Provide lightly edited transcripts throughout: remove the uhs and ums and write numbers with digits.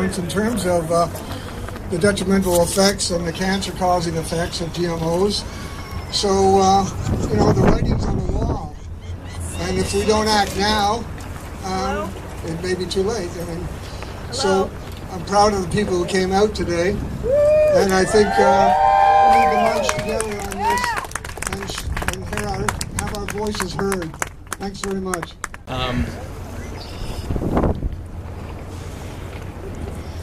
points in terms of the detrimental effects and the cancer-causing effects of GMOs. So, the writing's on the wall. And if we don't act now, it may be too late. So I'm proud of the people who came out today. And I think we need to march together on this and have our voices heard. Thanks very much.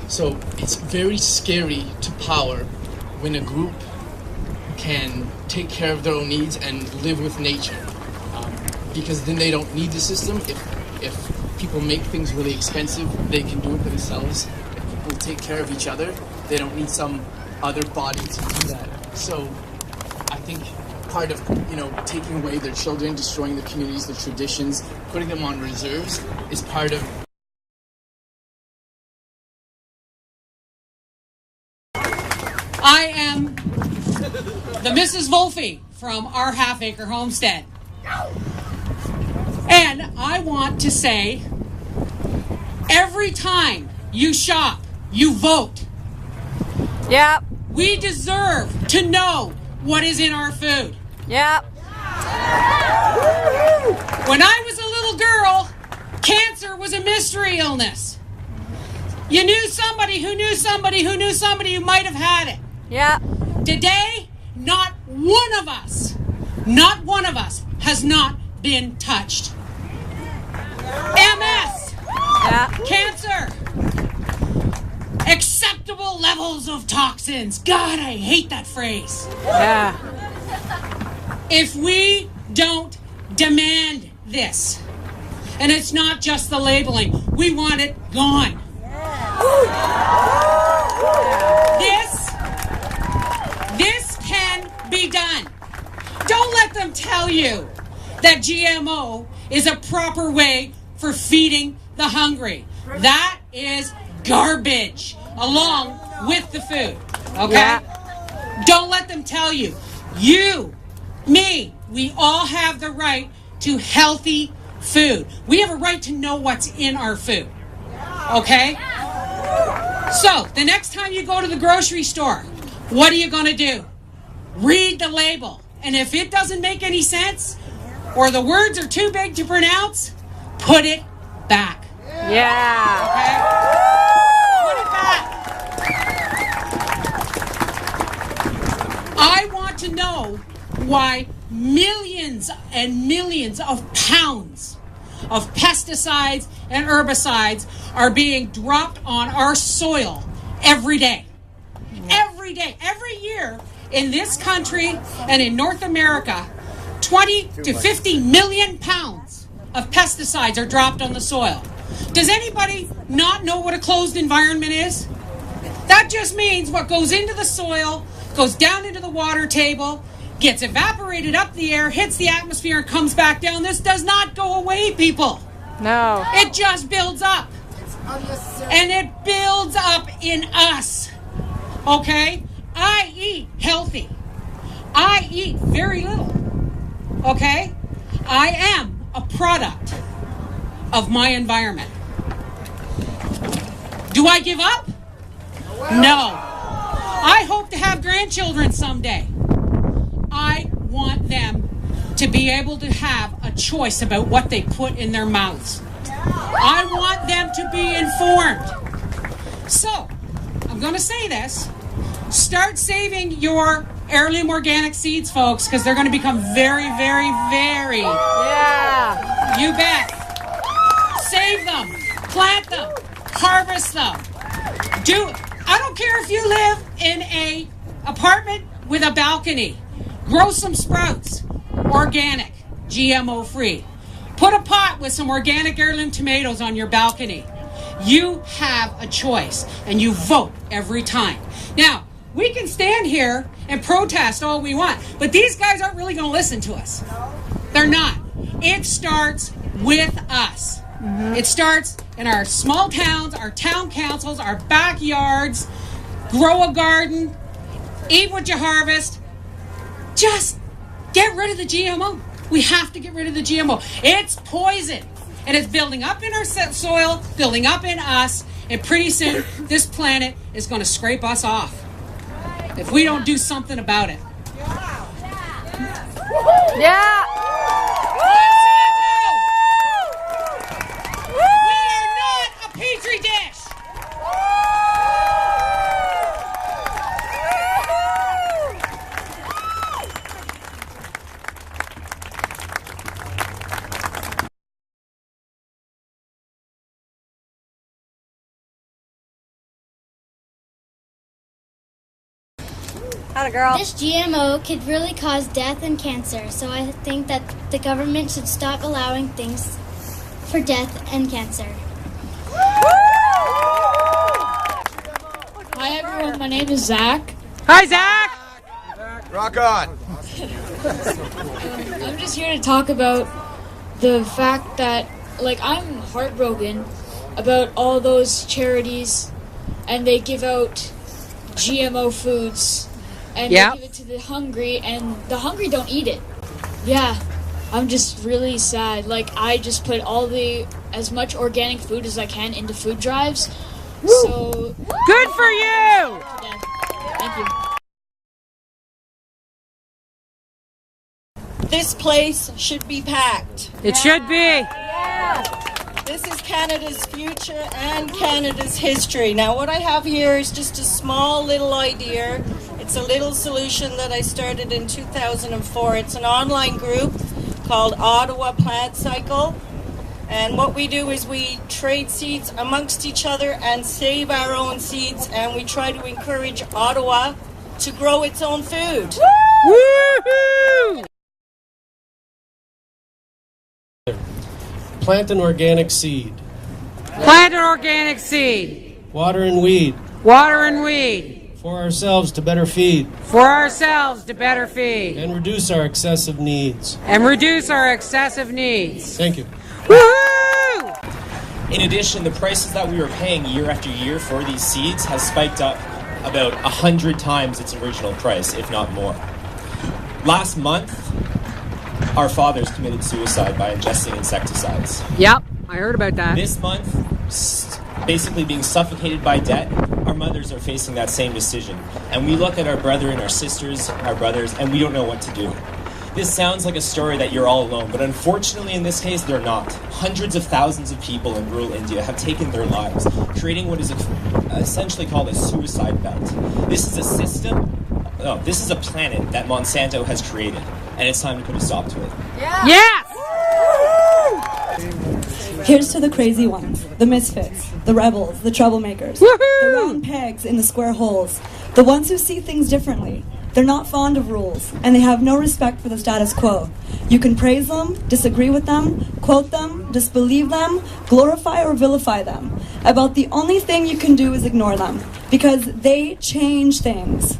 So it's very scary to power when a group can take care of their own needs and live with nature, because then they don't need the system. If people make things really expensive, they can do it themselves. If people take care of each other, they don't need some other body to do that. So I think part of taking away their children, destroying their communities, their traditions, putting them on reserves is part of. I am the Mrs. Wolfe from our half-acre homestead. And I want to say, every time you shop, you vote. Yep. We deserve to know what is in our food. Yep. When I was a little girl, cancer was a mystery illness. You knew somebody who knew somebody who knew somebody who might have had it. Yep. Today, not one of us has not been touched. MS, cancer, acceptable levels of toxins. God, I hate that phrase. Yeah. If we don't demand this, and it's not just the labeling, we want it gone. This can be done. Don't let them tell you that GMO is a proper way for feeding the hungry. That is garbage, along with the food. Okay? Yeah. Don't let them tell you. You, me, we all have the right to healthy food. We have a right to know what's in our food. Okay? So, the next time you go to the grocery store, what are you going to do? Read the label. And if it doesn't make any sense, or the words are too big to pronounce, put it back. Yeah. Okay? Put it back. I want to know why millions and millions of pounds of pesticides and herbicides are being dropped on our soil every day. Every day, every year in this country and in North America, 20 to 50 million pounds of pesticides are dropped on the soil. Does anybody not know what a closed environment is? That just means what goes into the soil, goes down into the water table, gets evaporated up the air, hits the atmosphere, and comes back down. This does not go away, people. No. It just builds up. And it builds up in us. Okay? I eat healthy. I eat very little. Okay? I am a product of my environment. Do I give up? No. I hope to have grandchildren someday. I want them to be able to have a choice about what they put in their mouths. I want them to be informed. So, I'm going to say this. Start saving your heirloom organic seeds, folks, because they're going to become very, very, very... Yeah. You bet. Save them. Plant them. Harvest them. I don't care if you live in a apartment with a balcony. Grow some sprouts. Organic. GMO free. Put a pot with some organic heirloom tomatoes on your balcony. You have a choice, and you vote every time. Now, we can stand here and protest all we want, but these guys aren't really going to listen to us. They're not. It starts with us. Mm-hmm. It starts in our small towns, our town councils, our backyards. Grow a garden. Eat what you harvest. Just get rid of the GMO. We have to get rid of the GMO. It's poison. and it's building up in our soil, building up in us, and pretty soon this planet is going to scrape us off if we don't do something about it. Yeah. We are not a petri dish. Atta girl. This GMO could really cause death and cancer, so I think that the government should stop allowing things for death and cancer. Hi everyone, my name is Zach. Hi, Zach. Rock on! I'm just here to talk about the fact that, I'm heartbroken about all those charities and they give out GMO foods and Yep. they give it to the hungry and the hungry don't eat it. Yeah, I'm just really sad. I just put as much organic food as I can into food drives. Woo. So, Good for you. yeah, thank you. This place should be packed. It should be. This is Canada's future and Canada's history. Now, what I have here is just a small little idea. It's a little solution that I started in 2004. It's an online group called Ottawa Plant Cycle. And what we do is we trade seeds amongst each other and save our own seeds, and we try to encourage Ottawa to grow its own food. Woohoo! Plant an organic seed. Plant an organic seed. Water and weed. Water and weed. For ourselves to better feed. For ourselves to better feed. And reduce our excessive needs. And reduce our excessive needs. Thank you. Woohoo! In addition, the prices that we were paying year after year for these seeds has spiked up about 100 times its original price, if not more. Last month, our fathers committed suicide by ingesting insecticides. Yep, I heard about that. This month, basically being suffocated by debt, our mothers are facing that same decision. And we look at our brother and our sisters, our brothers, and we don't know what to do. This sounds like a story that you're all alone, but unfortunately in this case, they're not. Hundreds of thousands of people in rural India have taken their lives, creating what is essentially called a suicide belt. This is a this is a planet that Monsanto has created, and it's time to put a stop to it. Yes! Here's to the crazy ones, the misfits, the rebels, the troublemakers, Woohoo! the round pegs in the square holes, the ones who see things differently. They're not fond of rules, and they have no respect for the status quo. You can praise them, disagree with them, quote them, disbelieve them, glorify or vilify them. About the only thing you can do is ignore them, because they change things.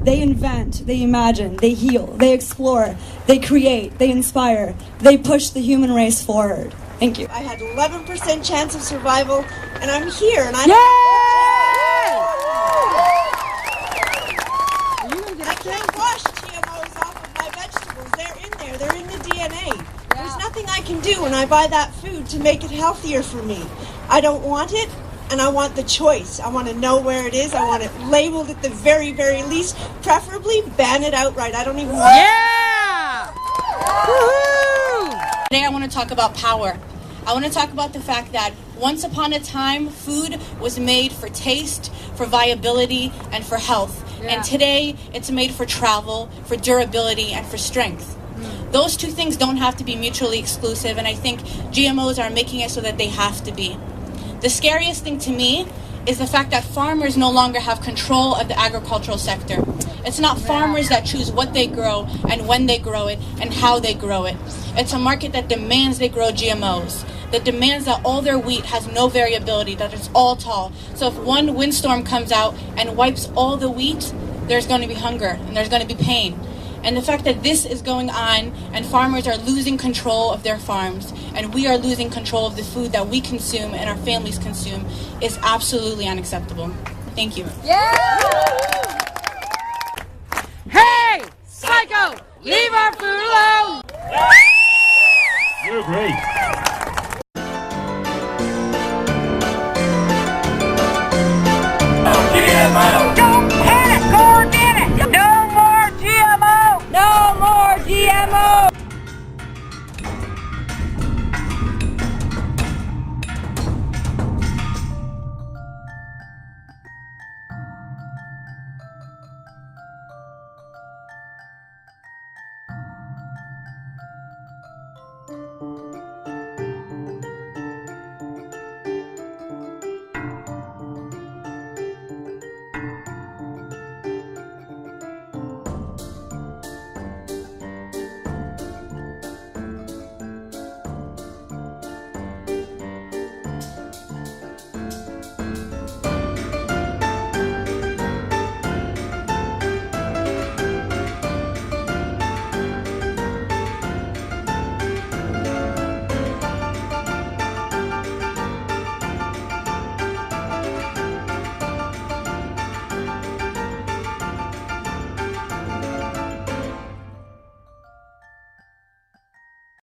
They invent, they imagine, they heal, they explore, they create, they inspire, they push the human race forward. Thank you. I had 11% chance of survival, and I'm here, and I can't wash GMOs off of my vegetables. They're in there. They're in the DNA. There's nothing I can do when I buy that food to make it healthier for me. I don't want it, and I want the choice. I want to know where it is. I want it labeled at the very, very least. Preferably ban it outright. I don't even want Yeah! Woohoo! Today I want to talk about power. I want to talk about the fact that once upon a time, food was made for taste, for viability, and for health. Yeah. And today, it's made for travel, for durability, and for strength. Those two things don't have to be mutually exclusive, and I think GMOs are making it so that they have to be. The scariest thing to me is the fact that farmers no longer have control of the agricultural sector. It's not farmers that choose what they grow and when they grow it and how they grow it. It's a market that demands they grow GMOs, that demands that all their wheat has no variability, that it's all tall. So if one windstorm comes out and wipes all the wheat, there's going to be hunger and there's going to be pain. And the fact that this is going on and farmers are losing control of their farms and we are losing control of the food that we consume and our families consume is absolutely unacceptable. Thank you. Yeah!